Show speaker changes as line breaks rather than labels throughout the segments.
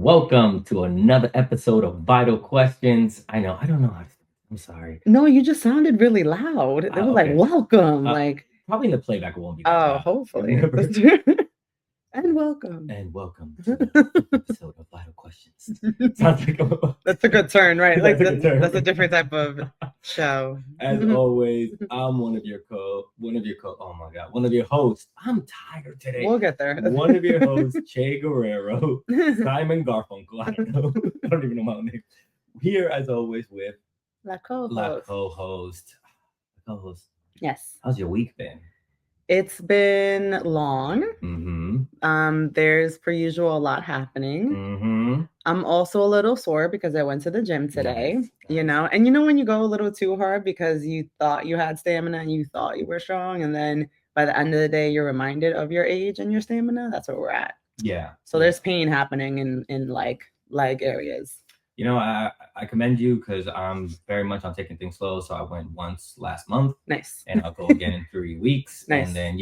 Welcome to another episode of Vital Questions. I don't know how to. I'm sorry.
No, you just sounded really loud. They were like,
Okay.
welcome.
Probably in the playback it won't be that loud.
Hopefully.
Remember?
And welcome.
And welcome to another episode of Vital Questions. Sounds like
That's a good turn, right?
That's a good turn.
That's a different type of show.
As always, I'm one of your hosts. I'm tired today.
We'll get there.
One of your hosts, Che Guerrero, Simon Garfunkel. I don't even know my own name. Here, as always, with
La co-host.
La co-host.
Yes.
How's your week been?
It's been long.
Mm-hmm.
There's per usual a lot happening.
Mm-hmm.
I'm also a little sore because I went to the gym today,
Nice.
and when you go a little too hard because you thought you had stamina and you thought you were strong, and then by the end of the day, you're reminded of your age and your stamina. That's where we're at.
Yeah.
So there's pain happening in like leg areas.
I commend you because I'm very much on taking things slow. So I went once last month.
Nice.
And I'll go again in 3 weeks.
Nice.
And then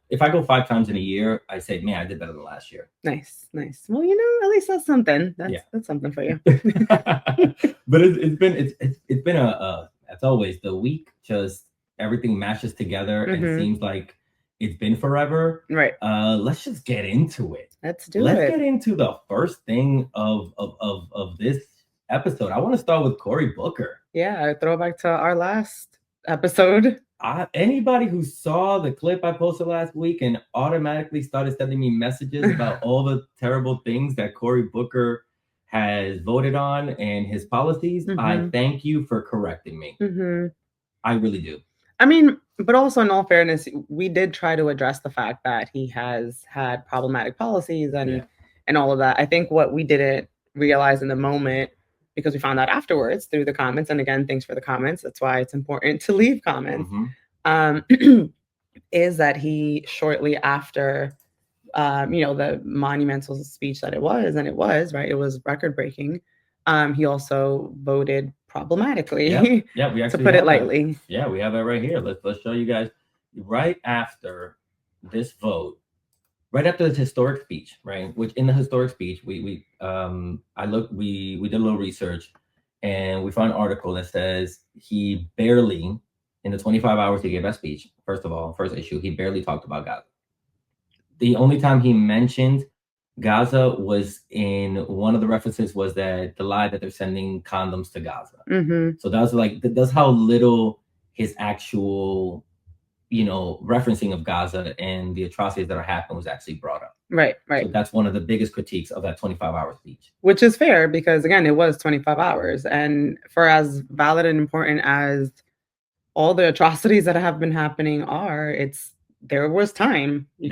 if I go 5 times in a year, I say, man, I did better than last year.
Nice. Well, at least that's something. That's something for you.
But it's been as always, the week just everything mashes together and it seems like it's been forever.
Right.
Let's just get into it.
Let's
get into the first thing of this episode. I want to start with Cory Booker.
Yeah, throwback to our last episode.
Anybody who saw the clip I posted last week and automatically started sending me messages about all the terrible things that Cory Booker has voted on and his policies, I thank you for correcting me. I really do.
I mean, but also in all fairness, we did try to address the fact that he has had problematic policies and all of that. I think what we didn't realize in the moment, because we found out afterwards through the comments, and again, thanks for the comments. That's why it's important to leave comments. Is that he shortly after, the monumental speech that it was right. It was record breaking. He also voted problematically.
Yeah, we actually
to put it lightly.
Yeah, we have it right here. Let's show you guys. Right after this vote, right after this historic speech, right? Which in the historic speech, we did a little research, and we found an article that says he barely, in the 25 hours he gave that speech, first issue, he barely talked about Gaza. The only time he mentioned Gaza was in one of the references was that the lie that they're sending condoms to Gaza. So that's how little his actual, referencing of Gaza and the atrocities that are happening was actually brought up.
Right.
So that's one of the biggest critiques of that 25-hour speech.
Which is fair because, again, it was 25 hours. And for as valid and important as all the atrocities that have been happening are, there was time. You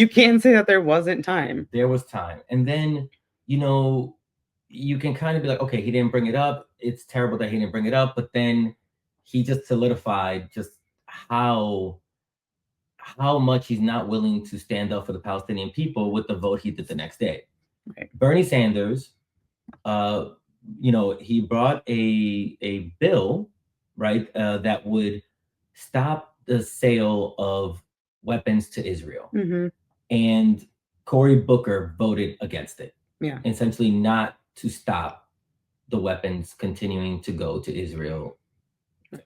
can't say that there wasn't time.
There was time. And then, you can kind of be like, okay, he didn't bring it up. It's terrible that he didn't bring it up. But then he just solidified just how much he's not willing to stand up for the Palestinian people with the vote he did the next day.
Right.
Bernie Sanders, he brought a bill, right, that would stop the sale of weapons to Israel. And Cory Booker voted against it.
Yeah.
Essentially not to stop the weapons continuing to go to Israel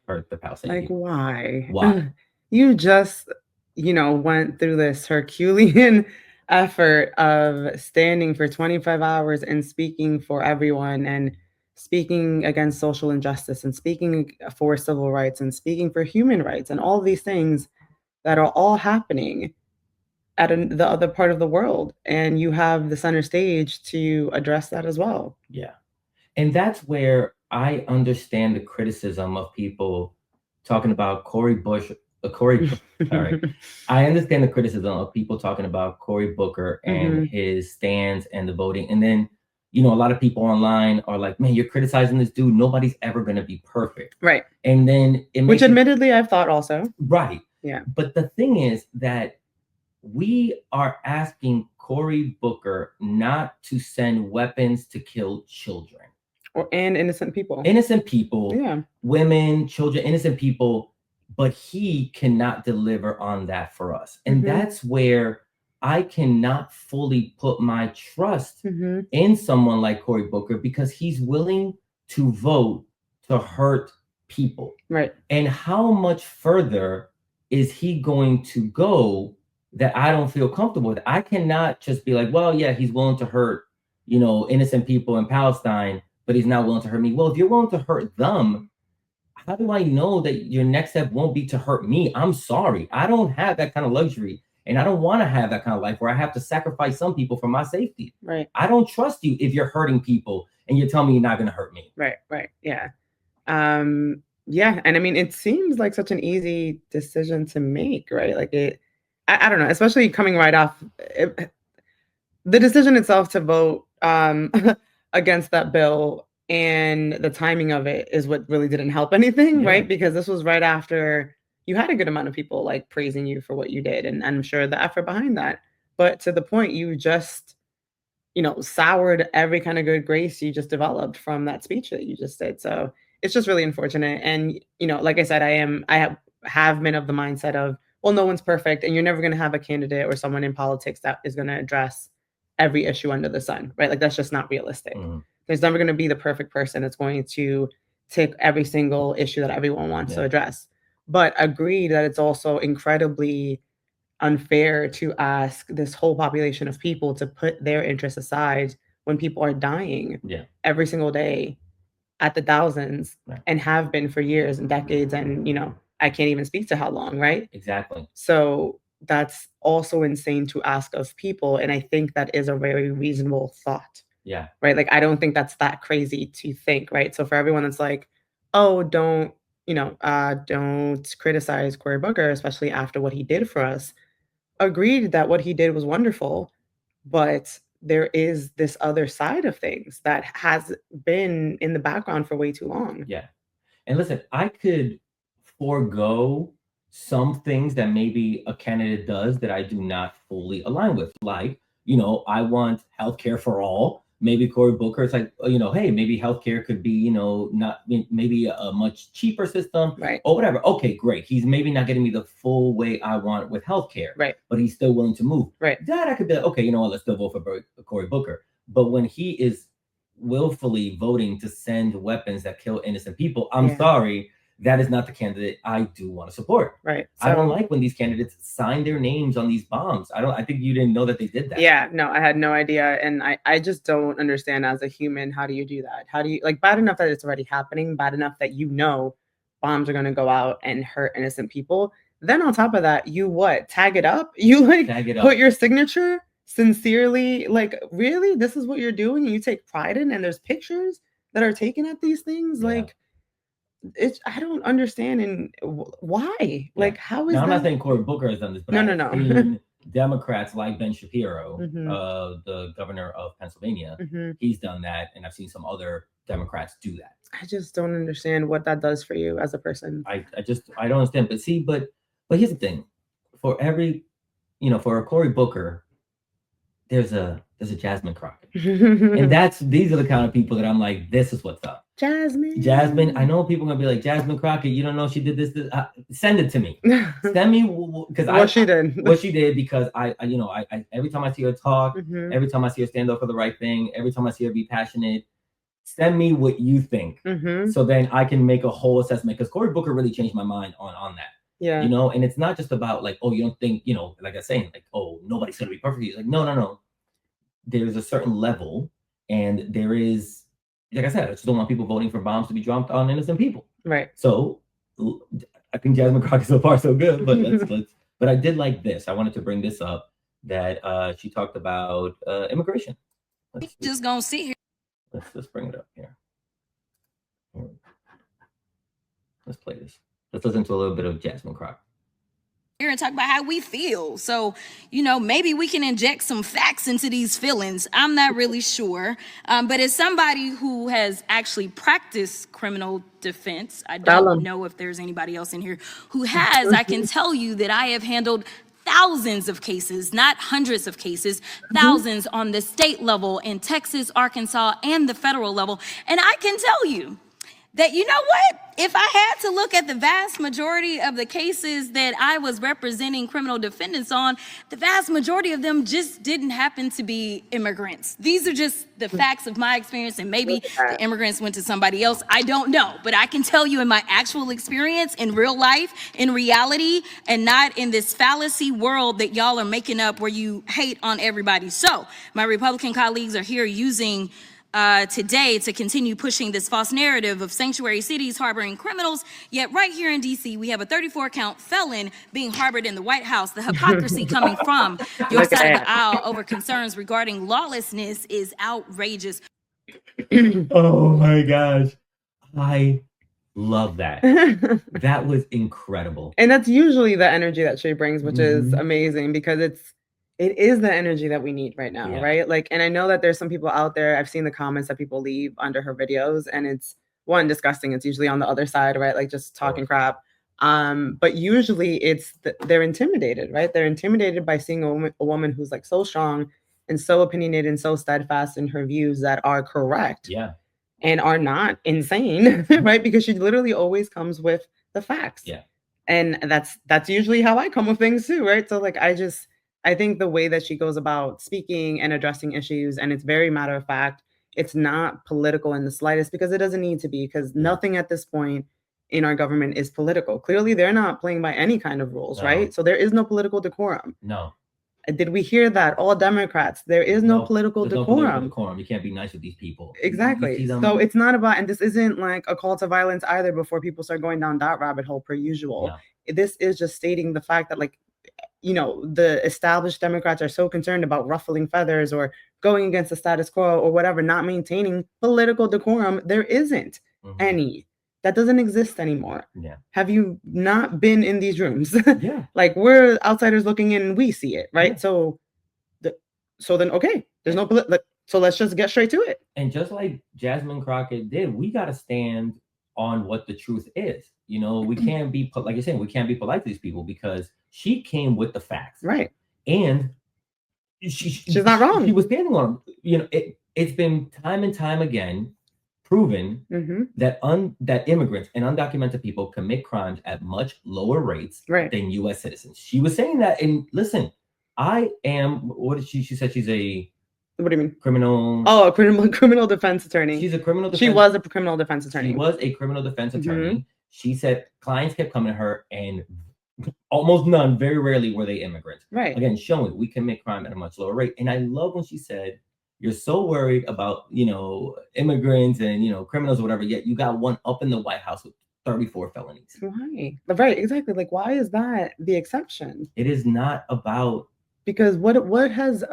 or the Palestinian people.
Why?
Why?
You just, went through this Herculean effort of standing for 25 hours and speaking for everyone and speaking against social injustice and speaking for civil rights and speaking for human rights and all these things that are all happening at the other part of the world. And you have the center stage to address that as well.
Yeah. And that's where I understand the criticism of people talking about I understand the criticism of people talking about Cory Booker and his stance and the voting. And then, a lot of people online are like, man, you're criticizing this dude. Nobody's ever going to be perfect.
Right.
And then
which admittedly I've thought also.
Right.
Yeah.
But the thing is that we are asking Cory Booker not to send weapons to kill children.
And innocent people.
Yeah. Women, children, innocent people. But he cannot deliver on that for us. And that's where I cannot fully put my trust
Mm-hmm.
in someone like Cory Booker because he's willing to vote to hurt people.
Right.
And how much further is he going to go that I don't feel comfortable with? I cannot just be like, well, yeah, he's willing to hurt, innocent people in Palestine, but he's not willing to hurt me. Well, if you're willing to hurt them, how do I know that your next step won't be to hurt me? I'm sorry. I don't have that kind of luxury. And I don't want to have that kind of life where I have to sacrifice some people for my safety.
Right.
I don't trust you if you're hurting people and you're telling me you're not going to hurt me.
Right. Yeah. Yeah. And I mean, it seems like such an easy decision to make, right? Like I don't know, especially coming right off the decision itself to vote against that bill and the timing of it is what really didn't help anything, right? Because this was right after you had a good amount of people like praising you for what you did, and I'm sure the effort behind that. But to the point, you just, soured every kind of good grace you just developed from that speech that you just did. So it's just really unfortunate. And like I said, I have been of the mindset of, well, no one's perfect, and you're never going to have a candidate or someone in politics that is going to address every issue under the sun, right? Like that's just not realistic.
Mm-hmm.
There's never going to be the perfect person that's going to take every single issue that everyone wants to address. But agreed that it's also incredibly unfair to ask this whole population of people to put their interests aside when people are dying every single day at the thousands and have been for years and decades. And, I can't even speak to how long, right?
Exactly.
So that's also insane to ask of people. And I think that is a very reasonable thought.
Yeah.
Right. Like, I don't think that's that crazy to think. Right. So for everyone that's like, oh, don't criticize Cory Booker, especially after what he did for us. Agreed that what he did was wonderful, but there is this other side of things that has been in the background for way too long.
Yeah. And listen, I could forego some things that maybe a candidate does that I do not fully align with. Like, I want healthcare for all. Maybe Cory Booker is like, hey, maybe healthcare could be, not maybe a much cheaper system,
right,
or whatever. Okay, great. He's maybe not getting me the full way I want with healthcare,
right,
but he's still willing to move.
Right.
That I could be like, okay, let's still vote for Cory Booker. But when he is willfully voting to send weapons that kill innocent people, I'm sorry. That is not the candidate I do want to support.
Right.
So, I don't like when these candidates sign their names on these bombs. I think you didn't know that they did that.
Yeah, no, I had no idea. And I just don't understand as a human, how do you do that? How do you, like, bad enough that it's already happening, bad enough that bombs are going to go out and hurt innocent people. Then on top of that, you tag it up? You put your signature sincerely, like, really? This is what you're doing? And you take pride in, and there's pictures that are taken at these things? Yeah. Like, I don't understand why. Like, how is
now,
that?
I'm not saying Cory Booker has done this, but
no.
Seen Democrats like Ben Shapiro, the governor of Pennsylvania, he's done that, and I've seen some other Democrats do that.
I just don't understand what that does for you as a person.
I don't understand. But see, but here's the thing: for every, for a Cory Booker, there's a Jasmine Crockett, and these are the kind of people that I'm like, this is what's up. Jasmine, I know people are gonna be like, Jasmine Crockett, you don't know she did this. Send it to me. Send me because what she did, because I every time I see her talk, every time I see her stand up for the right thing, every time I see her be passionate, send me what you think, so then I can make a whole assessment. Because Cory Booker really changed my mind on that.
Yeah,
and it's not just about like, oh, you don't think, like I was saying, like, oh, nobody's gonna be perfect. It's like, no. There's a certain level, and there is. Like I said, I just don't want people voting for bombs to be dropped on innocent people.
Right.
So I think Jasmine Crockett so far so good, but but I did like this. I wanted to bring this up that she talked about immigration.
Just gonna sit here.
Let's bring it up here. Let's play this. Let's listen to a little bit of Jasmine Crockett.
Here and talk about how we feel. So, maybe we can inject some facts into these feelings. I'm not really sure. But as somebody who has actually practiced criminal defense, I don't know if there's anybody else in here who has. I can tell you that I have handled thousands of cases, not hundreds of cases, thousands on the state level in Texas, Arkansas, and the federal level. And I can tell you that, you know what? If I had to look at the vast majority of the cases that I was representing criminal defendants on, the vast majority of them just didn't happen to be immigrants. These are just the facts of my experience, and maybe the immigrants went to somebody else. I don't know, but I can tell you in my actual experience in real life, in reality, and not in this fallacy world that y'all are making up where you hate on everybody. So my Republican colleagues are here using today to continue pushing this false narrative of sanctuary cities harboring criminals. Yet right here in DC, we have a 34-count felon being harbored in the White House. The hypocrisy coming from your side of the aisle over concerns regarding lawlessness is outrageous.
Oh my gosh. I love that. That was incredible.
And that's usually the energy that she brings, which is amazing, because it is the energy that we need right now, right? Like, and I know that there's some people out there, I've seen the comments that people leave under her videos, and it's, one, disgusting. It's usually on the other side, right? Like, just talking crap. But usually it's, they're intimidated, right? They're intimidated by seeing a woman who's like so strong and so opinionated and so steadfast in her views that are correct.
Yeah.
And are not insane, right? Because she literally always comes with the facts.
Yeah.
And that's usually how I come with things too, right? So like, I think the way that she goes about speaking and addressing issues, and it's very matter of fact, it's not political in the slightest, because it doesn't need to be, because nothing at this point in our government is political. Clearly, they're not playing by any kind of rules, right? So there is no political decorum.
No.
Did we hear that? All Democrats, there is no political
decorum.
No
political decorum. You can't be nice with these people.
Exactly. So it's not about, and this isn't like a call to violence either before people start going down that rabbit hole per usual. No. This is just stating the fact that, like, you know, the established Democrats are so concerned about ruffling feathers or going against the status quo or whatever, not maintaining political decorum. There isn't any. That doesn't exist anymore. Yeah. Have you not been in these rooms? Yeah. Like, we're outsiders looking in and we see it, right? Yeah. So then, okay, there's no so let's just get straight to it.
And just like Jasmine Crockett did, we got to stand on what the truth is. You know, we can't be, like you're saying, we can't be polite to these people, because she came with the facts.
Right.
And she's
not wrong.
She was standing on them. You know, it's been time and time again proven that that immigrants and undocumented people commit crimes at much lower rates than U.S. citizens. She was saying that. And listen, I am, what did she said she's a,
what do you mean?
Criminal.
Oh, a criminal defense attorney.
She's a criminal defense.
She was a criminal defense attorney.
She was a criminal defense attorney. She said clients kept coming to her, and almost none, very rarely were they immigrants.
Right.
Again, showing we commit crime at a much lower rate. And I love when she said, you're so worried about, you know, immigrants and, you know, criminals or whatever, yet you got one up in the White House with 34 felonies.
Right. Right. Exactly. Like, why is that the exception?
It is not about.
Because what has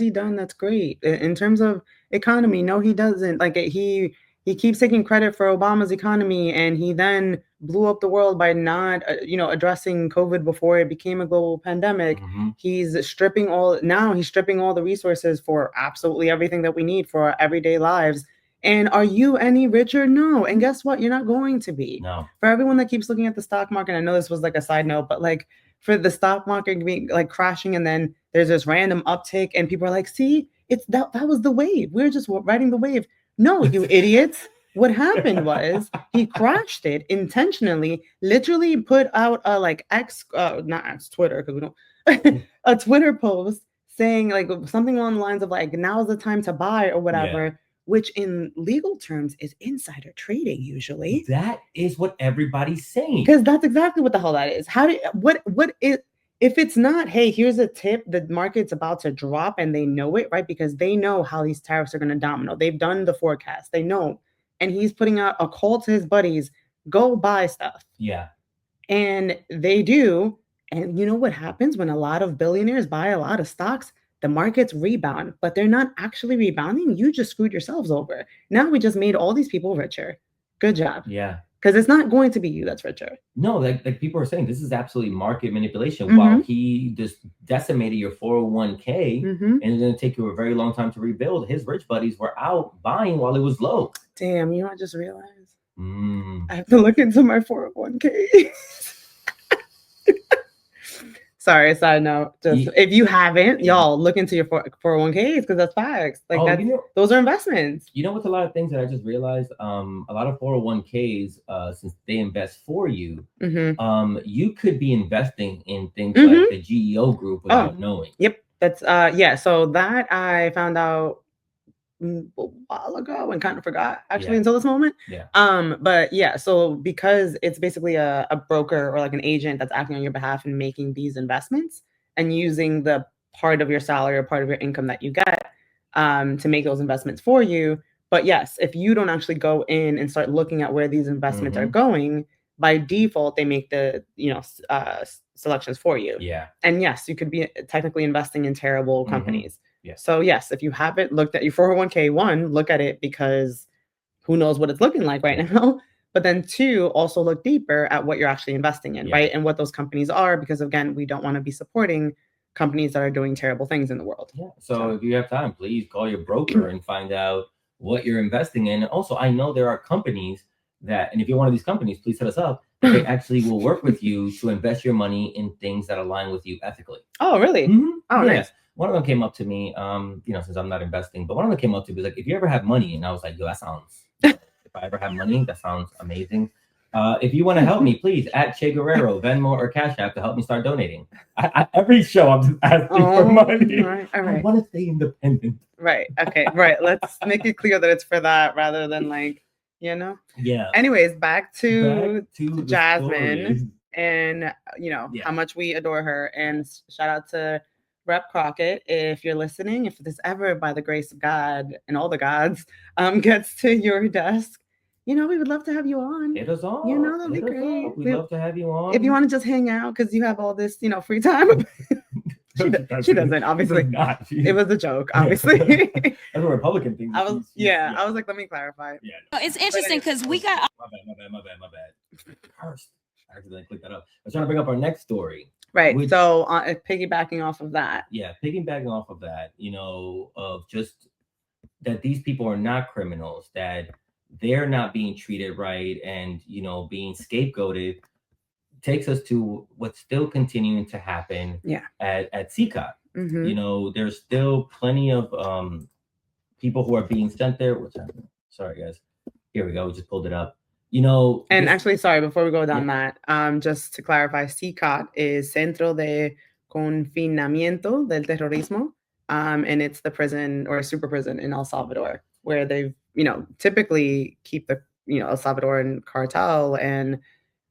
he done that's great in terms of economy? No, he doesn't. Like, he keeps taking credit for Obama's economy, and he then blew up the world by not addressing COVID before it became a global pandemic. He's stripping all the resources for absolutely everything that we need for our everyday lives. And are you any richer? No. And guess what? You're not going to be.
No.
For everyone that keeps looking at the stock market, I know this was like a side note, but like, for the stock market being like crashing, and then there's this random uptick, and people are like, see, it's that was the wave. We're just riding the wave. No, you idiots. What happened was he crashed it intentionally, literally put out a Twitter, because we don't, a Twitter post saying like something along the lines of like, now's the time to buy or whatever. Yeah. Which in legal terms is insider trading usually.
That is what everybody's saying.
Because that's exactly what the hell that is. If it's not, hey, here's a tip, the market's about to drop and they know it, right? Because they know how these tariffs are going to domino. They've done the forecast. They know. And he's putting out a call to his buddies, go buy stuff.
Yeah.
And they do. And you know what happens when a lot of billionaires buy a lot of stocks? The markets rebound, but they're not actually rebounding. You just screwed yourselves over. Now we just made all these people richer. Good job.
Yeah.
Because it's not going to be you that's richer.
No, like people are saying, this is absolutely market manipulation. While he just decimated your 401k and it's going to take you a very long time to rebuild. His rich buddies were out buying while it was low.
Damn, you know, I just realized I have to look into my 401k. Sorry, side note. Just if you haven't,
Yeah.
y'all look into your 401ks because that's facts. Like
Oh,
that's,
you know,
those are investments.
you know what's a lot of things that I just realized? A lot of 401ks, since they invest for you,
Mm-hmm.
you could be investing in things
Mhm.
like the GEO group without knowing.
Yep. That's yeah. So that I found out a while ago and kind of forgot actually
Yeah.
until this moment.
Yeah.
But yeah, so because it's basically a broker or like an agent that's acting on your behalf and making these investments and using the part of your salary or part of your income that you get to make those investments for you. But yes, if you don't actually go in and start looking at where these investments are going, by default they make the selections for you.
Yeah.
And yes, you could be technically investing in terrible companies.
Yeah.
So yes, if you haven't looked at your 401k, one, look at it because who knows what it's looking like right now. But then two, also look deeper at what you're actually investing in, right? And what those companies are, because again, we don't want to be supporting companies that are doing terrible things in the world.
Yeah. So if you have time, please call your broker and find out what you're investing in. And also, I know there are companies that, and if you're one of these companies, please hit us up. They actually will work with you to invest your money in things that align with you ethically.
Oh, really? Oh,
yeah.
nice.
One of them came up to me, since I'm not investing, but one of them came up to me, was like, if you ever have money, and I was like, yo, that sounds, if I ever have money, that sounds amazing. If you want to help me, please, at Che Guerrero, Venmo, or Cash App to help me start donating. Every show, I'm just asking for money.
All right.
I want to stay independent.
Right. Okay. Right. Let's make it clear that it's for that rather than like,
Yeah.
Anyways, back to Jasmine
story.
and how much we adore her. And shout out to Rep Crockett. If you're listening, if this ever by the grace of God and all the gods gets to your desk, we would love to have you on.
Hit us on.
That'd be great.
We'd love to have you on.
If you want to just hang out because you have all this, free time. She doesn't, obviously. It was a joke, obviously.
That's a Republican thing.
I was like, let me clarify.
Yeah.
It's interesting because we got.
My bad. First, I accidentally clicked that up. I was trying to bring up our next story.
Right. So piggybacking off of that.
Yeah, piggybacking off of that, of just that these people are not criminals, that they're not being treated right, and being scapegoated, takes us to what's still continuing to happen at CCOT. There's still plenty of people who are being sent there. What's happening? Sorry, guys. Here we go. We just pulled it up.
And actually, sorry, before we go down that, just to clarify, CCOT is Centro de Confinamiento del Terrorismo, and it's the prison or super prison in El Salvador, where they, typically keep the, El Salvadoran cartel and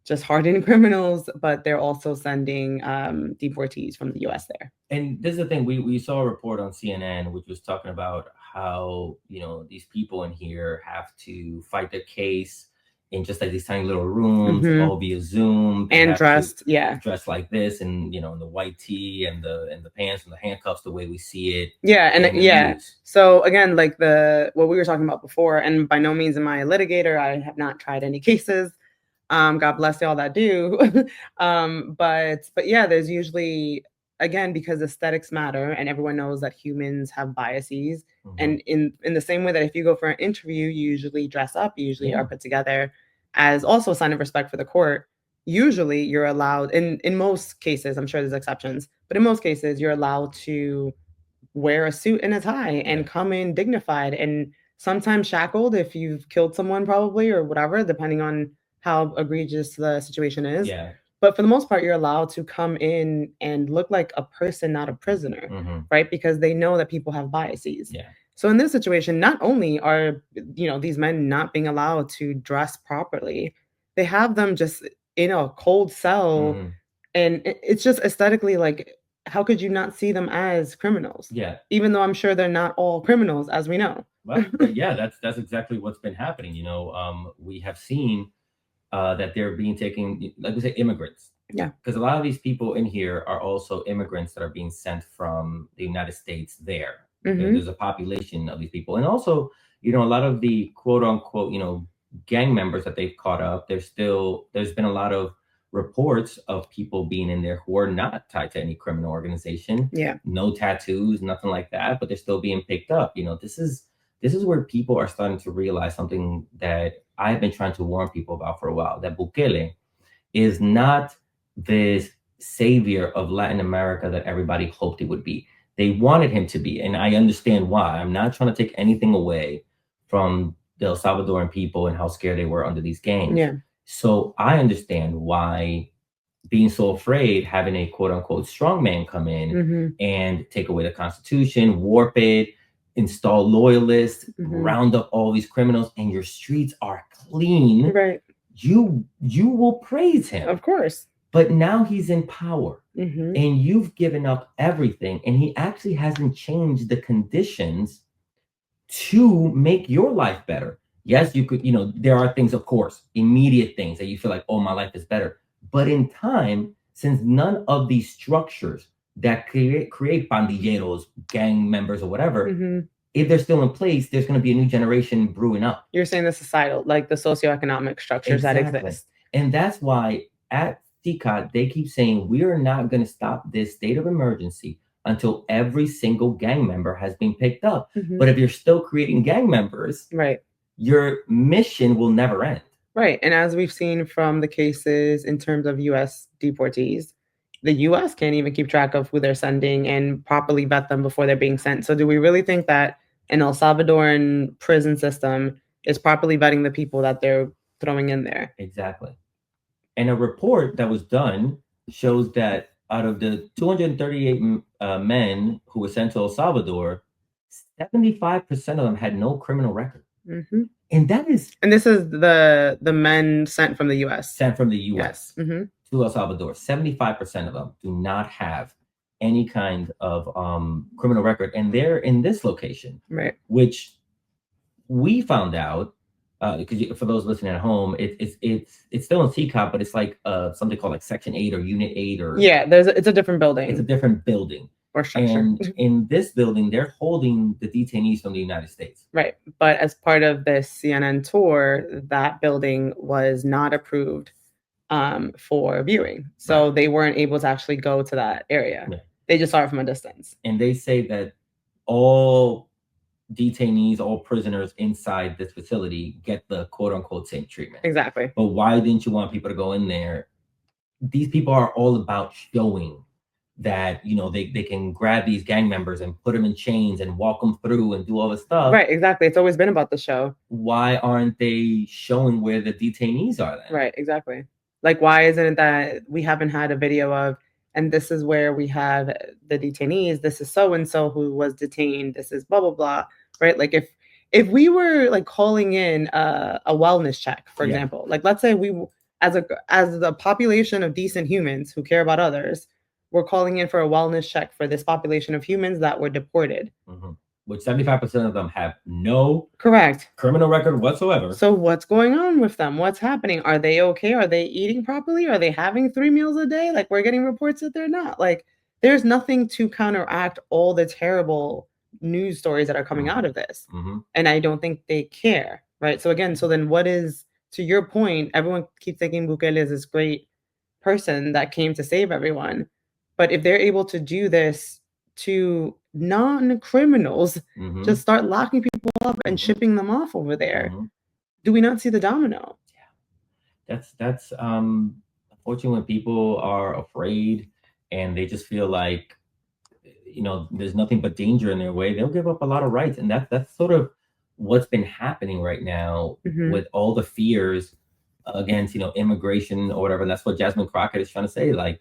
just hardened criminals, but they're also sending deportees from the U.S. there. And
this is the thing, we saw a report on CNN, which was talking about how, these people in here have to fight their case in just like these tiny little rooms, all via Zoom,
and dressed
like this, and in the white tee and the pants and the handcuffs, the way we see it.
News. So again, like what we were talking about before, and by no means am I a litigator. I have not tried any cases. God bless y'all that do. But yeah, there's usually, again, because aesthetics matter and everyone knows that humans have biases. And in the same way that if you go for an interview, you usually dress up, you usually are put together as also a sign of respect for the court. Usually you're allowed, in most cases, I'm sure there's exceptions, but in most cases, you're allowed to wear a suit and a tie and come in dignified and sometimes shackled if you've killed someone probably or whatever, depending on how egregious the situation is. But for the most part, you're allowed to come in and look like a person, not a prisoner, right? Because they know that people have biases. So in this situation, not only are, these men not being allowed to dress properly, they have them just in a cold cell. And it's just aesthetically like, how could you not see them as criminals? Even though I'm sure they're not all criminals, as we know.
Well, that's exactly what's been happening. We have seen that they're being taken, like we say, immigrants. Because a lot of these people in here are also immigrants that are being sent from the United States there. There's a population of these people. And also, a lot of the quote unquote, gang members that they've caught up, there's been a lot of reports of people being in there who are not tied to any criminal organization. No tattoos, nothing like that, but they're still being picked up. This is where people are starting to realize something that I've been trying to warn people about for a while, that Bukele is not this savior of Latin America that everybody hoped he would be. They wanted him to be, and I understand why. I'm not trying to take anything away from the El Salvadoran people and how scared they were under these gangs.
Yeah.
So I understand why being so afraid, having a quote unquote strong man come in and take away the Constitution, warp it, install loyalists, round up all these criminals, and your streets are clean.
Right.
You will praise him.
Of course.
But now he's in power and you've given up everything, and he actually hasn't changed the conditions to make your life better. Yes, you could, there are things, of course, immediate things that you feel like, oh, my life is better. But in time, since none of these structures that create pandilleros, gang members or whatever, if they're still in place, there's going to be a new generation brewing up.
You're saying the societal, like the socioeconomic structures that exist.
And that's why at CCOT, they keep saying, we are not going to stop this state of emergency until every single gang member has been picked up. But if you're still creating gang members,
right,
your mission will never end.
Right. And as we've seen from the cases in terms of U.S. deportees, the U.S. can't even keep track of who they're sending and properly vet them before they're being sent. So do we really think that an El Salvadoran prison system is properly vetting the people that they're throwing in there?
Exactly. And a report that was done shows that out of the 238 men who were sent to El Salvador, 75% of them had no criminal record. And
this is the men sent from the U.S.
Sent from the U.S.
Yes.
To El Salvador. 75% of them do not have any kind of criminal record, and they're in this location,
right? Which
we found out. Because for those listening at home, it's still in CCOP, but it's like something called like Section 8 or Unit 8 or
it's a different building.
It's a different building
or structure.
And in this building, they're holding the detainees from the United States.
Right, but as part of this CNN tour, that building was not approved for viewing, so they weren't able to actually go to that area. They just saw it from a distance.
And they say that all detainees, all prisoners inside this facility get the quote unquote same treatment.
Exactly.
But why didn't you want people to go in there? These people are all about showing that, they can grab these gang members and put them in chains and walk them through and do all this stuff.
Right, exactly. It's always been about the show.
Why aren't they showing where the detainees are then?
Right, exactly. Like, why isn't it that we haven't had a video of, and this is where we have the detainees, this is so-and-so who was detained, this is blah, blah, blah, right? Like, if we were, like, calling in a wellness check, for example, like, let's say we, as a population of decent humans who care about others, we're calling in for a wellness check for this population of humans that were deported.
Which 75% of them have no criminal record whatsoever.
So what's going on with them? What's happening? Are they okay? Are they eating properly? Are they having 3 meals a day? Like, we're getting reports that they're not. Like, there's nothing to counteract all the terrible news stories that are coming out of this. And I don't think they care, right? So again, then what is, to your point, everyone keeps thinking Bukele is this great person that came to save everyone. But if they're able to do this to non-criminals, just start locking people up and shipping them off over there, do we not see the domino?
That's unfortunately when people are afraid and they just feel like there's nothing but danger in their way, they'll give up a lot of rights. And that's sort of what's been happening right now with all the fears against immigration or whatever. And that's what Jasmine Crockett is trying to say, like,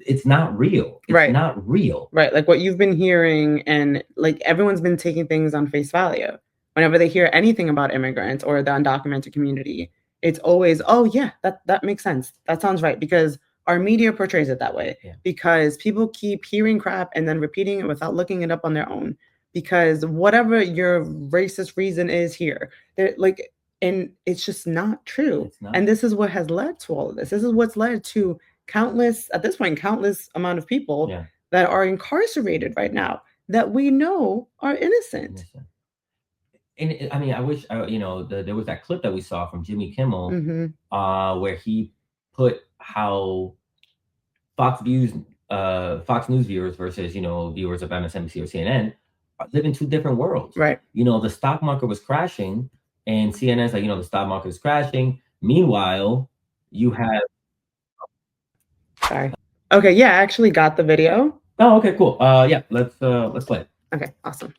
it's not real. It's not real.
Right. Like what you've been hearing, and like everyone's been taking things on face value. Whenever they hear anything about immigrants or the undocumented community, it's always, oh yeah, that makes sense. That sounds right. Because our media portrays it that way. Because people keep hearing crap and then repeating it without looking it up on their own. Because whatever your racist reason is here, they're like, and it's just not true.
It's not.
And this is what has led to all of this. This is what's led to countless amount of people that are incarcerated right now that we know are innocent.
And I mean, I wish, there was that clip that we saw from Jimmy Kimmel where he put how Fox News viewers versus, viewers of MSNBC or CNN live in two different worlds.
Right.
The stock market was crashing and CNN's like, the stock market is crashing. Meanwhile, you have
Okay, yeah, I actually got the video.
Oh, okay, cool. Yeah, let's play it.
Okay, awesome.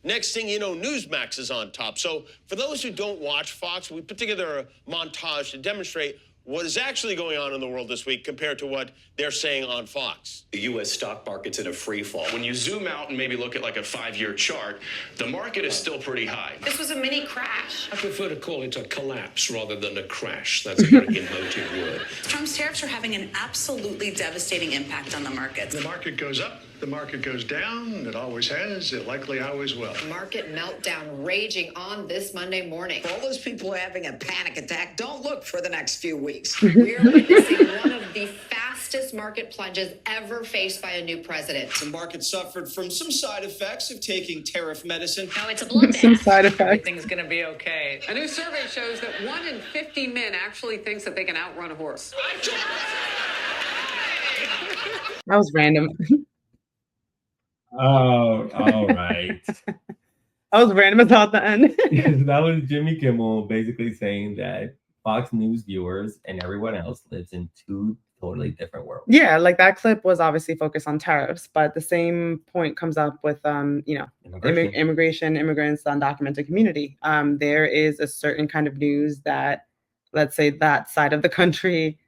Next thing you know, Newsmax is on top. So for those who don't watch Fox, we put together a montage to demonstrate what is actually going on in the world this week compared to what they're saying on Fox.
The U.S. stock market's in a free fall. When you zoom out and maybe look at like a 5-year chart, the market is still pretty high.
This was a mini crash.
I prefer to call it a collapse rather than a crash. That's a very emotive word.
Trump's tariffs are having an absolutely devastating impact on the markets.
The market goes up, the market goes down. It always has, it likely always will.
Market meltdown raging on this Monday morning.
For all those people having a panic attack, don't look for the next few weeks.
We are witnessing one of the fastest market plunges ever faced by a new president.
The market suffered from some side effects of taking tariff medicine.
No, it's a bloodbath.
Some side effects.
Everything's going to be okay. A new survey shows that 1 in 50 men actually thinks that they can outrun a horse.
That was random.
Oh, all right.
I was random about the end.
Yes, that was Jimmy Kimmel basically saying that Fox News viewers and everyone else lives in two totally different worlds.
Yeah, like that clip was obviously focused on tariffs, but the same point comes up with immigration, immigrants, the undocumented community. There is a certain kind of news that, let's say, that side of the country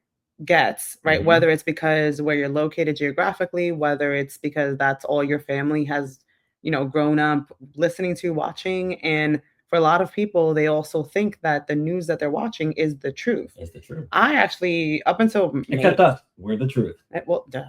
gets, right?
Mm-hmm.
Whether it's because where you're located geographically, whether it's because that's all your family has, grown up listening to, watching. And for a lot of people, they also think that the news that they're watching is the truth.
It's the truth.
I actually, up until
except us, we're the truth.
Well, duh.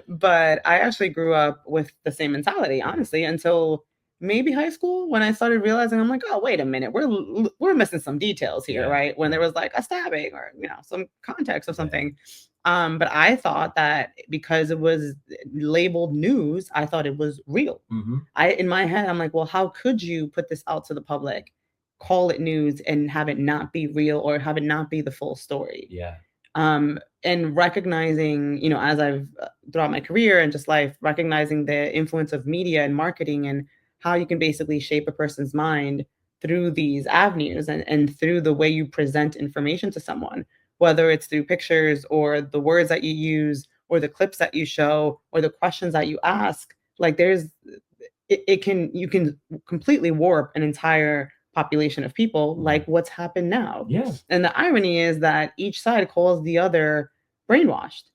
But I actually grew up with the same mentality, honestly, until maybe high school, when I started realizing, I'm like, oh, wait a minute, we're missing some details here, right? When there was like a stabbing or some context of something. But I thought that because it was labeled news, I thought it was real.
Mm-hmm.
In my head, I'm like, well, how could you put this out to the public, call it news, and have it not be real or have it not be the full story?
Yeah.
And recognizing, as I've throughout my career and just life, recognizing the influence of media and marketing and how you can basically shape a person's mind through these avenues and through the way you present information to someone, whether it's through pictures or the words that you use or the clips that you show or the questions that you ask. Like you can completely warp an entire population of people, like what's happened now.
Yeah.
And the irony is that each side calls the other brainwashed.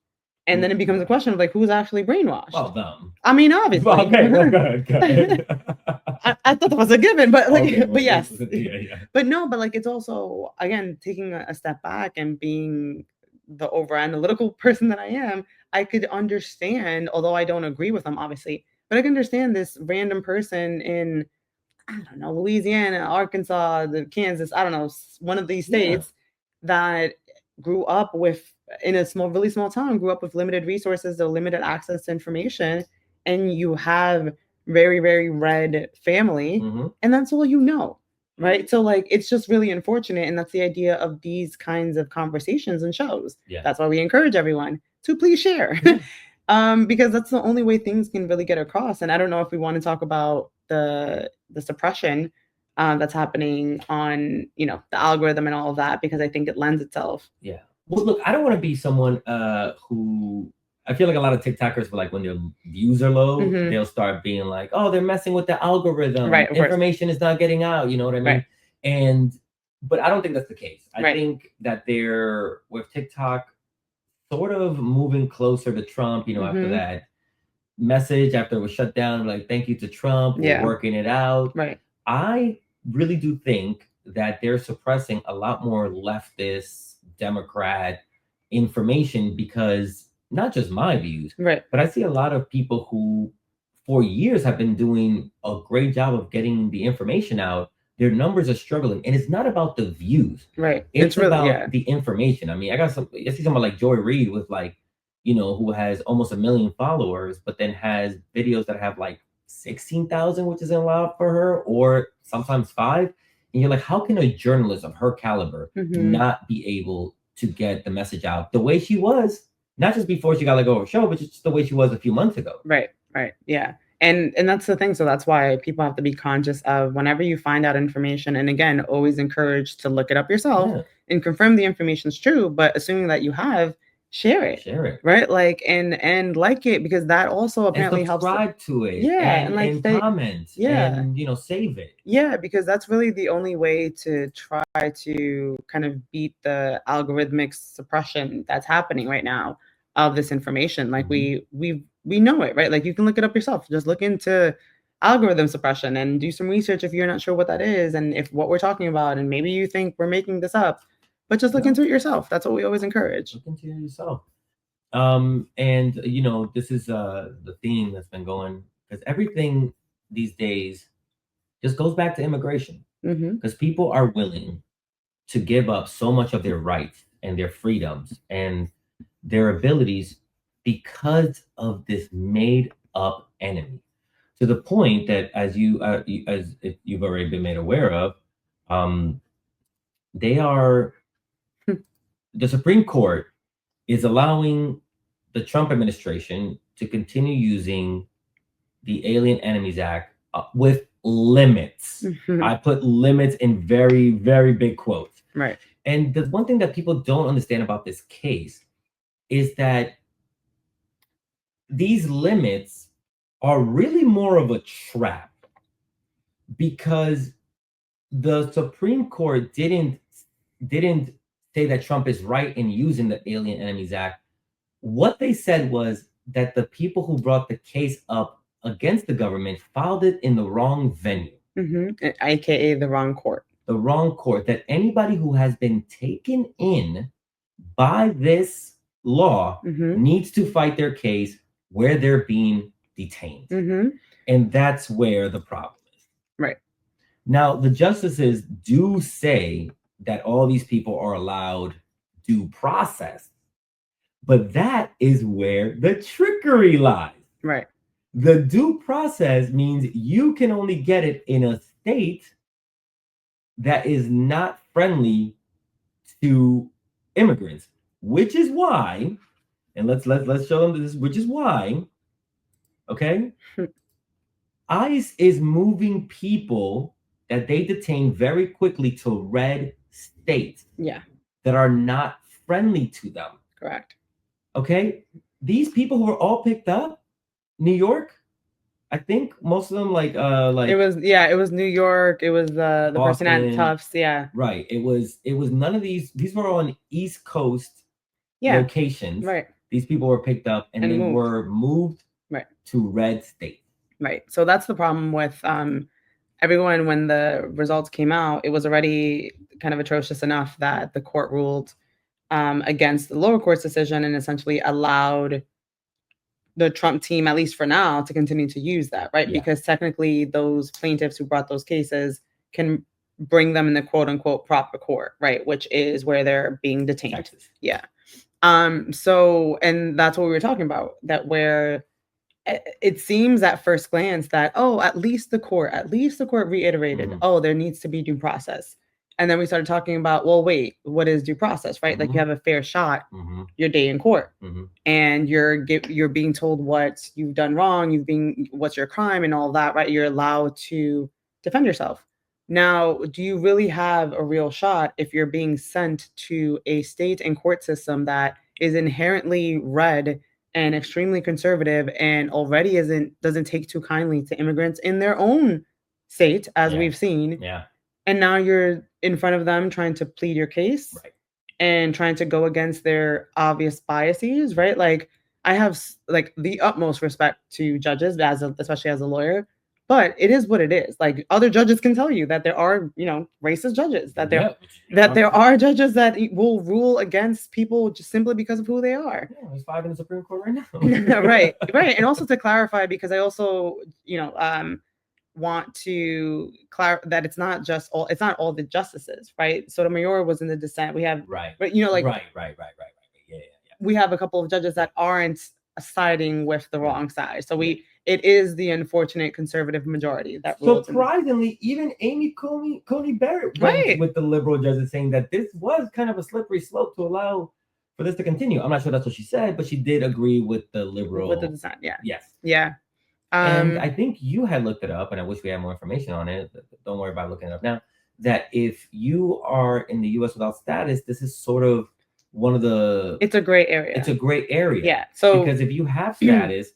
And then it becomes a question of like, who's actually brainwashed?
Well, them.
I mean, obviously.
Well, okay, well, go ahead.
I thought that was a given, but like,
Okay, well,
but yes.
Yeah.
But no, but like, it's also, again, taking a step back and being the over analytical person that I am, I could understand, although I don't agree with them, obviously, but I can understand this random person in, I don't know, Louisiana, Arkansas, Kansas, I don't know, one of these states that grew up in a really small town, grew up with limited resources or limited access to information, and you have very, very red family, and that's all you know, right? So like, it's just really unfortunate, and that's the idea of these kinds of conversations and shows.
Yeah.
That's why we encourage everyone to please share, because that's the only way things can really get across. And I don't know if we want to talk about the suppression that's happening on, the algorithm and all of that, because I think it lends itself.
Yeah. Well, look, I don't want to be someone who, I feel like a lot of TikTokers, like when their views are low, they'll start being like, oh, they're messing with the algorithm.
Right,
information is not getting out. You know what I mean?
Right.
But I don't think that's the case. I think that they're, with TikTok, sort of moving closer to Trump, after that message, after it was shut down, like, thank you to Trump, we're working it out.
Right.
I really do think that they're suppressing a lot more leftist, Democrat information, because not just my views, but I see a lot of people who for years have been doing a great job of getting the information out. Their numbers are struggling, and it's not about the views.
Right.
It's really about the information. I mean, I see someone like Joy Reid with who has almost 1 million followers, but then has videos that have like 16,000, which isn't allowed for her, or sometimes 5. And you're like, how can a journalist of her caliber not be able to get the message out the way she was, not just before she got let go of her show, but just the way she was a few months ago?
Right. Yeah. And that's the thing. So that's why people have to be conscious of whenever you find out information, and again, always encouraged to look it up yourself and confirm the information is true. But assuming that you have, share it, right? Like and like it, because that also apparently helps.
Subscribe to it,
and like
and
they,
comment, and save it.
Yeah, because that's really the only way to try to kind of beat the algorithmic suppression that's happening right now of this information. Like we know it, right? Like you can look it up yourself. Just look into algorithm suppression and do some research if you're not sure what that is and if what we're talking about, and maybe you think we're making this up, but just look into it yourself. That's what we always encourage.
Look into it yourself. And this is the theme that's been going, because everything these days just goes back to immigration, because people are willing to give up so much of their rights and their freedoms and their abilities because of this made up enemy, to the point that, as you've already been made aware of, the Supreme Court is allowing the Trump administration to continue using the Alien Enemies Act with limits. I put limits in very, very big quotes.
Right.
And the one thing that people don't understand about this case is that these limits are really more of a trap, because the Supreme Court didn't say that Trump is right in using the Alien Enemies Act. What they said was that the people who brought the case up against the government filed it in the wrong venue.
AKA the wrong court.
The wrong court. That anybody who has been taken in by this law needs to fight their case where they're being detained. And that's where the problem is.
Right.
Now, the justices do say that all these people are allowed due process, but that is where the trickery lies.
Right.
The due process means you can only get it in a state that is not friendly to immigrants, which is why, and let's show them this, which is why, okay, ICE is moving people that they detain very quickly to red states that are not friendly to them.
Correct.
Okay, these people who were all picked up, New York, I think most of them like
it was New York, it was the person at Tufts,
right. It was none of these were on East Coast locations.
Right.
These people were picked up and they were moved to red states.
Right. So that's the problem with everyone. When the results came out, it was already kind of atrocious enough that the court ruled against the lower court's decision and essentially allowed the Trump team, at least for now, to continue to use that, right? Because technically those plaintiffs who brought those cases can bring them in the quote unquote proper court, right? Which is where they're being detained.
Texas.
Yeah. So, and that's what we were talking about, that where it seems at first glance that, at least the court reiterated, there needs to be due process. And then we started talking about, well, wait, what is due process, right? Like you have a fair shot your day in court, and you're being told what you've done wrong, what's your crime and all that, right? You're allowed to defend yourself. Now, do you really have a real shot if you're being sent to a state and court system that is inherently red and extremely conservative and already doesn't take too kindly to immigrants in their own state, as we've seen?
Yeah.
And now you're in front of them trying to plead your case and trying to go against their obvious biases, right? Like I have like the utmost respect to judges, especially as a lawyer, but it is what it is. Like other judges can tell you that there are, racist judges, that there are judges that will rule against people just simply because of who they are.
Yeah, there's 5 in the Supreme Court right now.
Right. And also to clarify, because I also, want to clarify that it's not all the justices, right? Sotomayor was in the dissent. We have
right.
Yeah. We have a couple of judges that aren't siding with the wrong side. So it is the unfortunate conservative majority that rules.
Surprisingly, even Amy Coney Barrett went with the liberal judges, saying that this was kind of a slippery slope to allow for this to continue. I'm not sure that's what she said, but she did agree with the liberal.
With the dissent, yeah.
Yes.
Yeah.
And I think you had looked it up, and I wish we had more information on it. Don't worry about looking it up now. That if you are in the U.S. without status, this is sort of one of the.
It's a gray area.
It's a gray area.
Yeah. So
because if you have status,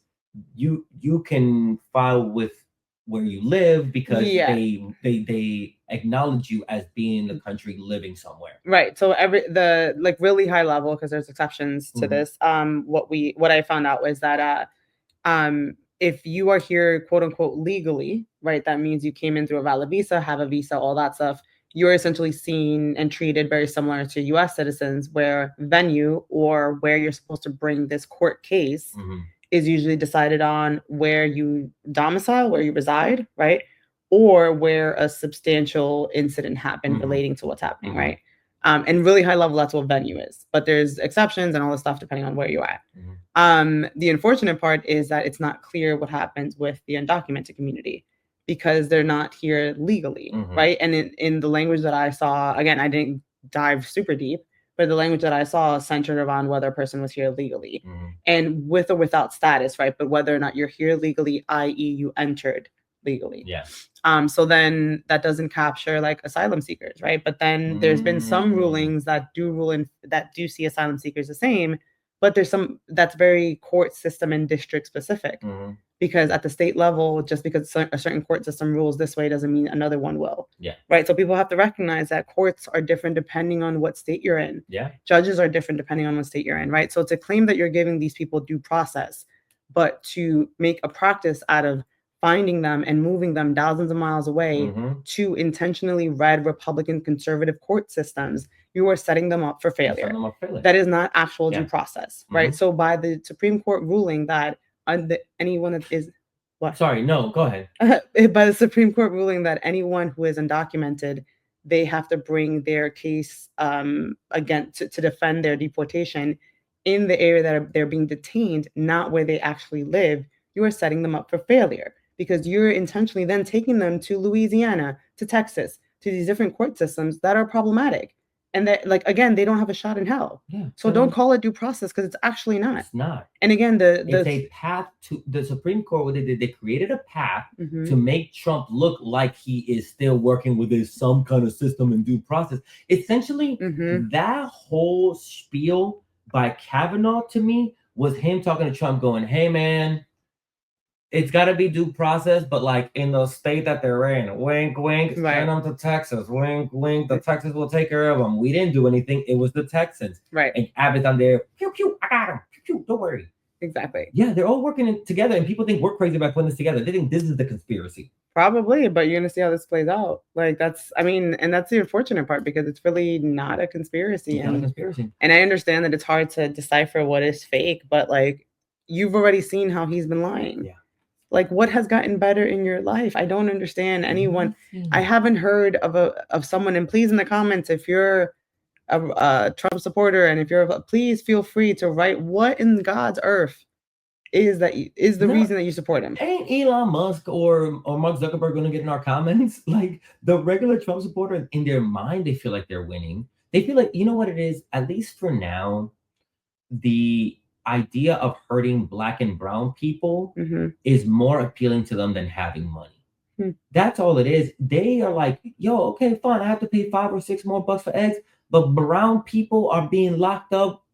you can file with where you live because they acknowledge you as being in the country living somewhere.
Right. So the really high level, because there's exceptions to this. What I found out was that if you are here, quote unquote, legally, right, that means you came in through a valid visa, have a visa, all that stuff. You're essentially seen and treated very similar to U.S. citizens, where venue or where you're supposed to bring this court case is usually decided on where you domicile, where you reside, right? Or where a substantial incident happened relating to what's happening, right? And really high level, that's what venue is. But there's exceptions and all this stuff depending on where you're at. The unfortunate part is that it's not clear what happens with the undocumented community because they're not here legally, right? And in the language that I saw, again, I didn't dive super deep, but the language that I saw centered around whether a person was here legally and with or without status, right? But whether or not you're here legally, i.e. you entered legally.
Yeah.
So then that doesn't capture like asylum seekers, right? But then there's been some rulings that do see asylum seekers the same, but there's some that's very court system and district specific. Because at the state level, just because a certain court system rules this way doesn't mean another one will.
Yeah.
Right. So people have to recognize that courts are different depending on what state you're in.
Yeah.
Judges are different depending on what state you're in. Right. So to claim that you're giving these people due process, but to make a practice out of finding them and moving them thousands of miles away to intentionally red Republican conservative court systems, you are setting them up for failure. That is not actual due process. Right. So by the Supreme Court ruling that anyone that is what?
Sorry, no, go ahead.
By the Supreme Court ruling that anyone who is undocumented, they have to bring their case again to defend their deportation in the area that they're being detained, not where they actually live. You are setting them up for failure because you're intentionally then taking them to Louisiana, to Texas, to these different court systems that are problematic. And that, like, again, they don't have a shot in hell.
Yeah,
so don't call it due process because it's actually not.
It's not.
And again,
it's a path to the Supreme Court. What they did, they created a path to make Trump look like he is still working within some kind of system and due process. Essentially, that whole spiel by Kavanaugh to me was him talking to Trump, going, "Hey, man, it's got to be due process, but like in the state that they're in, wink, wink, send them to Texas, wink, wink, the Texas will take care of them. We didn't do anything. It was the Texans."
Right.
And Abbott's on there, pew, pew, I got him, pew, pew, don't worry.
Exactly.
Yeah, they're all working together, and people think we're crazy about putting this together. They think this is the conspiracy.
Probably, but you're going to see how this plays out. Like, and that's the unfortunate part because it's really not a conspiracy.
It's not a conspiracy.
And I understand that it's hard to decipher what is fake, but like, you've already seen how he's been lying.
Yeah.
Like, what has gotten better in your life? I don't understand anyone. I haven't heard of someone, and please in the comments, if you're a Trump supporter and if please feel free to write what in God's earth is the reason that you support him.
Ain't Elon Musk or Mark Zuckerberg going to get in our comments? Like, the regular Trump supporter, in their mind, they feel like they're winning. They feel like, you know what it is? At least for now, the idea of hurting Black and brown people is more appealing to them than having money. That's all it is. They are like, yo, okay, fine, I have to pay $5 or $6 more for eggs, but brown people are being locked up.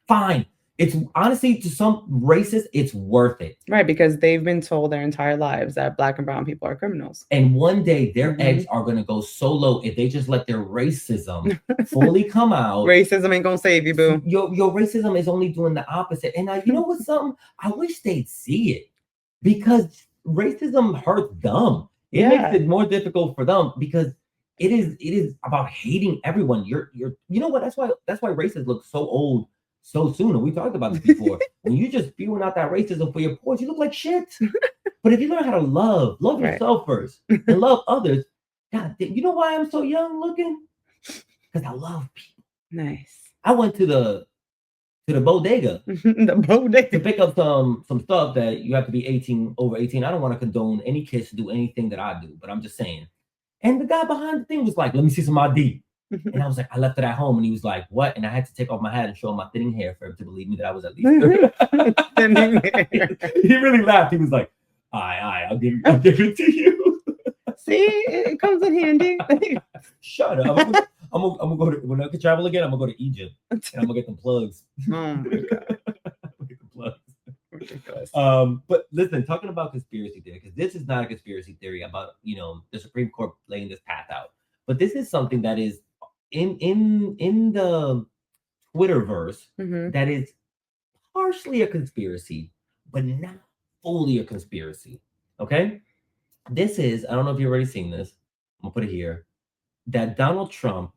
Fine. It's honestly, to some racists, it's worth it.
Right, because they've been told their entire lives that Black and brown people are criminals.
And one day their eggs are going to go so low if they just let their racism fully come out.
Racism ain't going to save you, boo.
Your racism is only doing the opposite. And you know what's something? I wish they'd see it because racism hurts them. It makes it more difficult for them because it is about hating everyone. You know what? That's why racists look so old so soon. And we talked about this before. When you just spewing out that racism for your pores, you look like shit. But if you learn how to love yourself first and love others, God, you know why I'm so young looking? Because I love people.
Nice.
I went to the bodega.
The bodega.
To pick up some stuff that you have to be over 18. I don't want to condone any kids to do anything that I do, but I'm just saying. And the guy behind the thing was like, "Let me see some ID." And I was like, "I left it at home." And he was like, "What?" And I had to take off my hat and show him my thinning hair for him to believe me that I was at least. He really laughed. He was like, I'll give it to you.
See, it comes in handy.
Shut up. I'm gonna go to, when I can travel again, I'm gonna go to Egypt and I'm gonna get them plugs.
Oh my God.
Get the plugs.
Ridiculous.
But listen, talking about conspiracy theory, because this is not a conspiracy theory about, the Supreme Court laying this path out, but this is something that is in the Twitterverse that is partially a conspiracy, but not fully a conspiracy. Okay, this is, I don't know if you've already seen this. I'm gonna put it here. That Donald Trump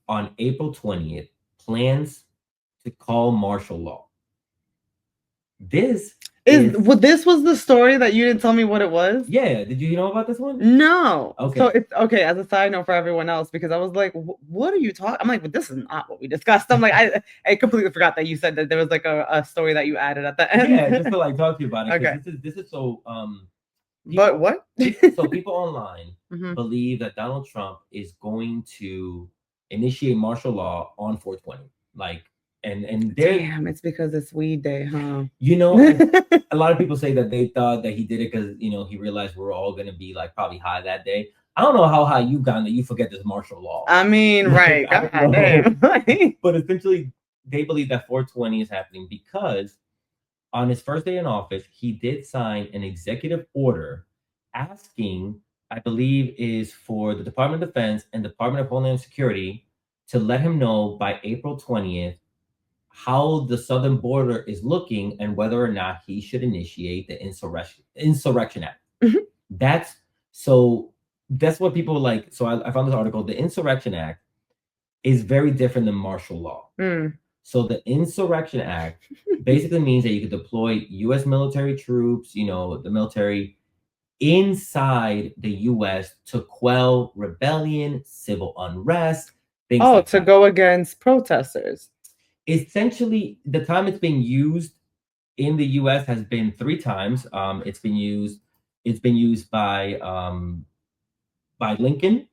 on April 20th plans to call martial law. This
was the story that you didn't tell me what it was?
Yeah. Did you know about this one?
No.
Okay.
So it's okay as a side note for everyone else, because I was like, what are you talking? I'm like, but this is not what we discussed. I'm like, I completely forgot that you said that there was like a story that you added at the end.
Yeah, just to like talk to you about it.
Okay.
This is so
But what?
So people online believe that Donald Trump is going to initiate martial law on 420. Like, and
damn, it's because it's weed day, huh?
A lot of people say that they thought that he did it because he realized we're all gonna be like probably high that day. I don't know how high you've gotten that you forget this martial law.
I mean, right.
But essentially, they believe that 420 is happening because on his first day in office, he did sign an executive order asking, I believe, is for the Department of Defense and Department of Homeland Security to let him know by April 20th how the southern border is looking and whether or not he should initiate the Insurrection Act. That's what people like. So I found this article. The Insurrection Act is very different than martial law. So the Insurrection Act basically means that you could deploy U.S. military troops, the military inside the U.S. to quell rebellion, civil unrest.
To go against protesters.
Essentially, the time it's been used in the U.S. has been 3 times. It's been used by Lincoln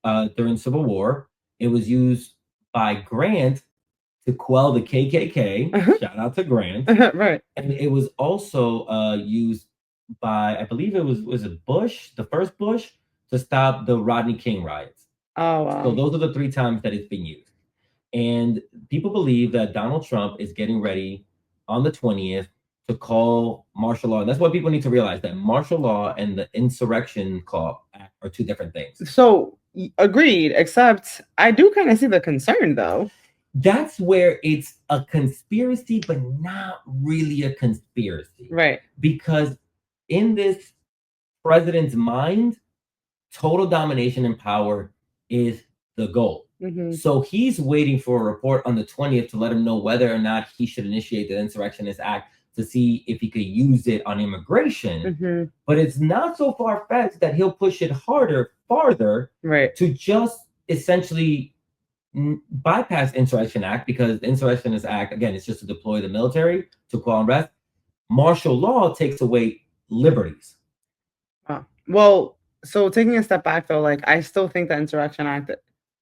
during Civil War. It was used by Grant to quell the KKK. Shout out to Grant.
Right.
And it was also used by, I believe it was it Bush, the first Bush, to stop the Rodney King riots.
Oh, wow.
So those are the 3 times that it's been used. And people believe that Donald Trump is getting ready on the 20th to call martial law. And that's what people need to realize, that martial law and the Insurrection Clause Act are 2 different things.
So agreed, except I do kind of see the concern though.
That's where it's a conspiracy, but not really a conspiracy.
Right.
Because in this president's mind, total domination and power is the goal. So he's waiting for a report on the 20th to let him know whether or not he should initiate the Insurrectionist Act to see if he could use it on immigration. But it's not so far-fetched that he'll push it farther, to just essentially bypass Insurrection Act, because the Insurrectionist Act, again, it's just to deploy the military to quell unrest. Martial law takes away liberties.
Well, so taking a step back though, like I still think the Insurrection Act,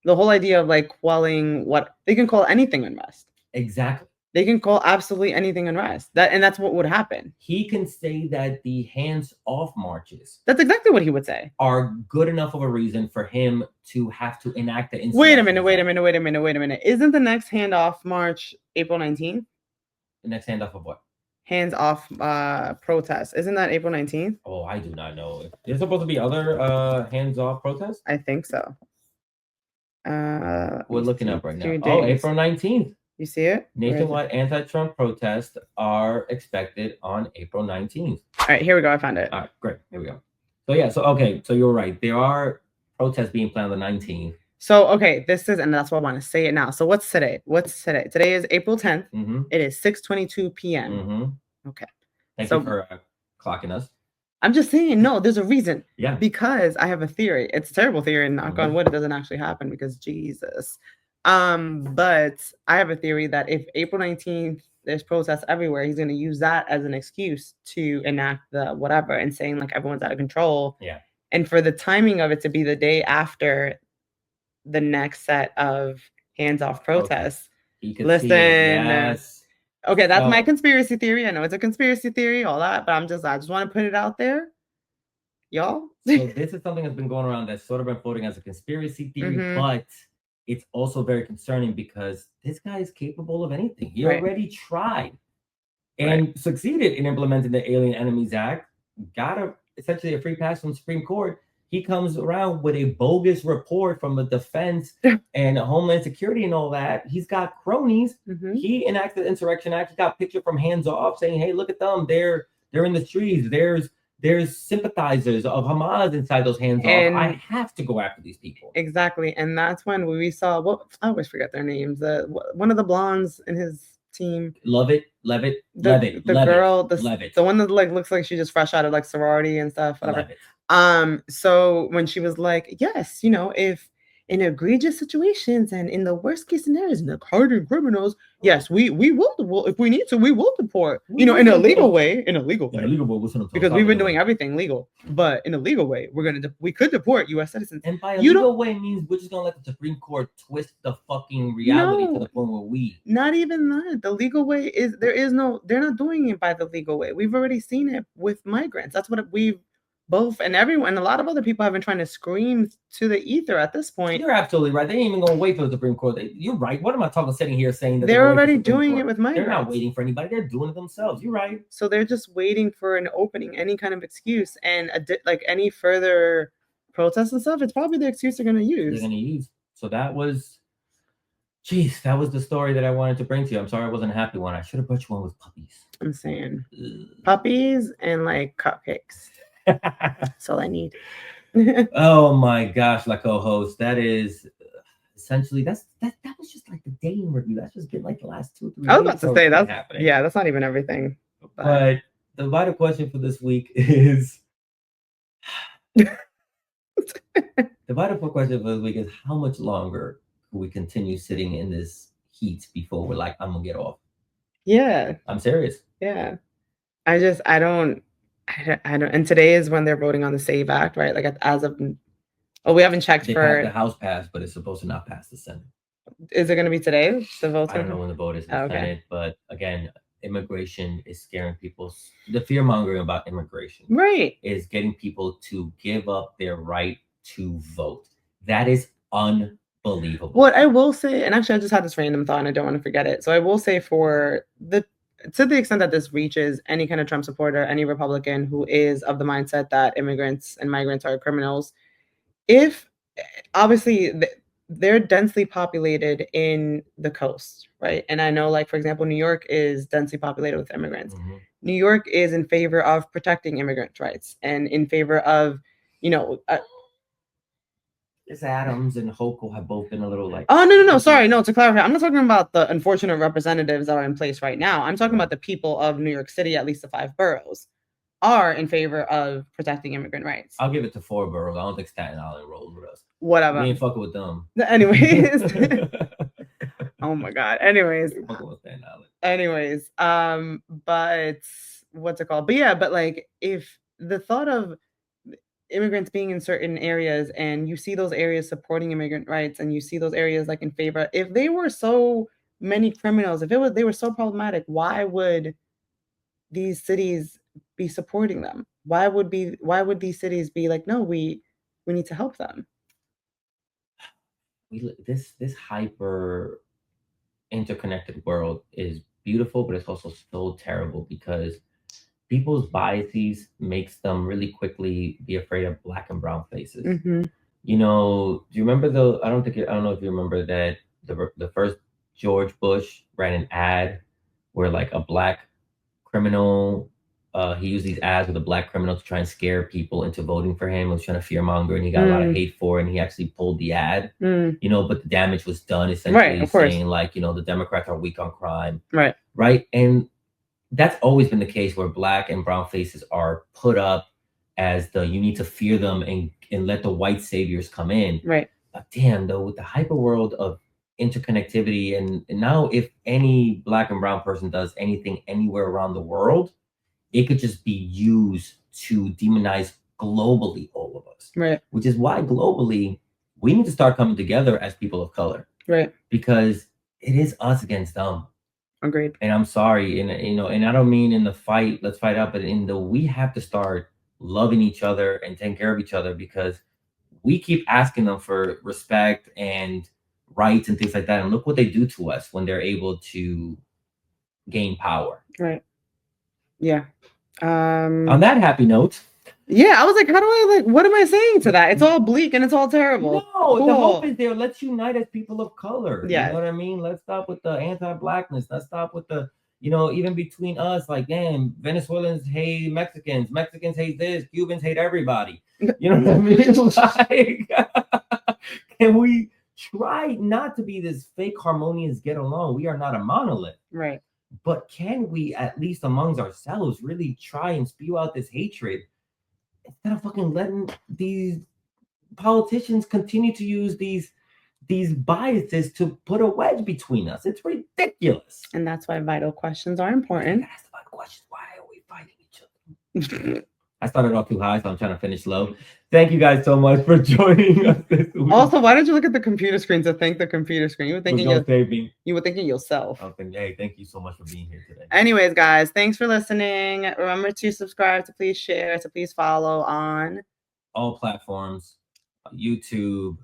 the whole idea of like quelling what they can call anything unrest.
Exactly.
They can call absolutely anything unrest. That's what would happen.
He can say that the hands-off marches.
That's exactly what he would say.
Are good enough of a reason for him to have to enact the Insurrection.
Wait a minute. Isn't the next handoff march April 19th?
The next handoff of what?
Hands off protest. Isn't that April 19th?
Oh, I do not know. There's supposed to be other hands-off protests?
I think so.
We're looking up right now. Oh, April 19th.
You see it?
Nationwide anti-Trump protests are expected on April 19th.
All right, here we go. I found it.
All right, great. Here we go. So yeah, so you're right. There are protests being planned on the 19th.
So, okay, and that's why I want to say it now. So what's today? Today is April 10th. It is 6:22 p.m. Okay.
Thank you for clocking us.
I'm just saying, no, there's a reason.
Yeah.
Because I have a theory. It's a terrible theory, and knock on wood, it doesn't actually happen because Jesus. But I have a theory that if April 19th, there's protests everywhere, he's going to use that as an excuse to enact the whatever and saying like everyone's out of control.
Yeah.
And for the timing of it to be the day after the next set of hands-off protests.
Listen,
Okay, that's my
So-
conspiracy theory. I know it's a conspiracy theory, all that, but I just want to put it out there. Y'all.
So this is something that's been going around that's sort of been floating as a conspiracy theory,
Mhm.
but it's also very concerning because this guy is capable of anything. He
Right.
already tried and succeeded in implementing the Alien Enemies Act, got essentially a free pass from the Supreme Court. He comes around with a bogus report from the defense and Homeland Security and all that. He's got cronies.
Mhm.
He enacted the Insurrection Act. He got a picture from Hands Off saying, "Hey, look at them. They're in the streets. There's sympathizers of Hamas inside those Hands Off. I
And-
have to go after these people."
Exactly. And that's when we saw, well, I always forget their names. One of the blondes in his team.
Levitt.
The girl, the one that like looks like she just fresh out of like sorority and stuff, whatever.
Levitt.
So when she was like, yes, if in egregious situations and in the worst case scenarios and the hardened criminals, yes, we will if we need to, we will deport. In a legal way. Because we've been doing everything legal, but in a legal way, we could deport U.S. citizens.
And by a legal way means we're just gonna let the Supreme Court twist the fucking reality to the point where we.
Not even that. The legal way they're not doing it by the legal way. We've already seen it with migrants. That's what we've both and everyone, a lot of other people have been trying to scream to the ether at this point.
You're absolutely right. They ain't even gonna wait for the Supreme Court. You're right. What am I talking? Sitting here saying that
they're already doing it with migrants.
They're not waiting for anybody. They're doing it themselves. You're right.
So they're just waiting for an opening, any kind of excuse, and like any further protests and stuff. It's probably the excuse they're gonna use.
So that was the story that I wanted to bring to you. I'm sorry I wasn't a happy one. I should have brought you one with puppies.
I'm saying puppies and like cupcakes. That's all I need.
Oh my gosh, la co-host. That is essentially that was just like the day in review. That's just been like the last 2 or 3 weeks.
I was about to say that's
happening.
Yeah, that's not even everything.
But the vital question for this week is how much longer will we continue sitting in this heat before we're like, I'm gonna get off?
Yeah.
I'm serious.
Yeah. I don't. And today is when they're voting on the SAVE Act, right? Like as of, we haven't checked for
the House passed, but it's supposed to not pass the Senate.
Is it going to be today? The vote?
I don't know when the vote is in the Senate, but again, immigration is scaring people. The fear mongering about immigration,
right,
is getting people to give up their right to vote. That is unbelievable.
What I will say, and actually I just had this random thought and I don't want to forget it. So I will say to the extent that this reaches any kind of Trump supporter, any Republican who is of the mindset that immigrants and migrants are criminals, if obviously they're densely populated in the coast, right? And I know, like, for example, New York is densely populated with immigrants.
Mm-hmm.
New York is in favor of protecting immigrant rights and in favor of,
Ms. Adams and Hochul have both been a little like...
Oh, no. Sorry. No, to clarify, I'm not talking about the unfortunate representatives that are in place right now. I'm talking about the people of New York City, at least the 5 boroughs, are in favor of protecting immigrant rights.
I'll give it to 4 boroughs. I don't think Staten Island rolls with us.
Whatever.
We ain't fucking with them.
Anyways. Oh my God. Anyways. But what's it called? But yeah, but like if the thought of immigrants being in certain areas and you see those areas supporting immigrant rights and you see those areas like in favor, if they were so many criminals, they were so problematic, why would these cities be supporting them? Why would these cities be like, no, we need to help them?
This hyper interconnected world is beautiful, but it's also so terrible because people's biases makes them really quickly be afraid of Black and brown faces.
Mm-hmm.
Do you remember I don't know if you remember that the first George Bush ran an ad where like a Black criminal, he used these ads with a Black criminal to try and scare people into voting for him. He was trying to fearmonger, and he got a lot of hate for it, and he actually pulled the ad. But the damage was done, essentially saying like, the Democrats are weak on crime. Right. And that's always been the case where Black and brown faces are put up as you need to fear them and let the white saviors come in.
Right.
But damn, though, with the hyper world of interconnectivity and now if any Black and brown person does anything anywhere around the world, it could just be used to demonize globally all of us.
Right.
Which is why globally we need to start coming together as people of color.
Right.
Because it is us against them.
Agreed.
And I'm sorry, and and I don't mean in the fight, let's fight out, but we have to start loving each other and taking care of each other, because we keep asking them for respect and rights and things like that. And look what they do to us when they're able to gain power.
Right. Yeah.
On that happy note.
Yeah, I was like, how do I what am I saying to that? It's all bleak and it's all terrible.
No,
Cool.
the hope is there. Let's unite as people of color.
Yeah.
You know what I mean? Let's stop with the anti-blackness. Let's stop with the, even between us, like, damn, Venezuelans hate Mexicans. Mexicans hate this. Cubans hate everybody. You know what I mean? Like, can we try not to be this fake harmonious get along? We are not a monolith.
Right.
But can we, at least amongst ourselves, really try and spew out this hatred instead of fucking letting these politicians continue to use these biases to put a wedge between us? It's ridiculous.
And that's why vital questions are important.
Ask the vital questions. Why are we fighting each other? I started off too high, so I'm trying to finish low. Thank you guys so much for joining us this week.
Also, why did you look at the computer screen to thank the computer screen? You were thinking you were thinking yourself.
Hey, thank you so much for being here today.
Anyways, guys, thanks for listening. Remember to subscribe, to please share, to please follow on
all platforms, YouTube,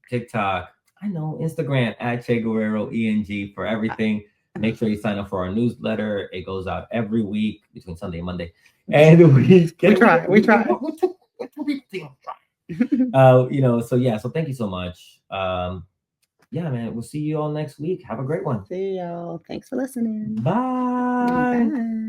TikTok, Instagram at Che Guerrero ENG for everything. Make sure you sign up for our newsletter. It goes out every week between Sunday and Monday. And we try. So thank you so much. Yeah, man, we'll see you all next week. Have a great one.
See y'all. Thanks for listening.
Bye.
Bye.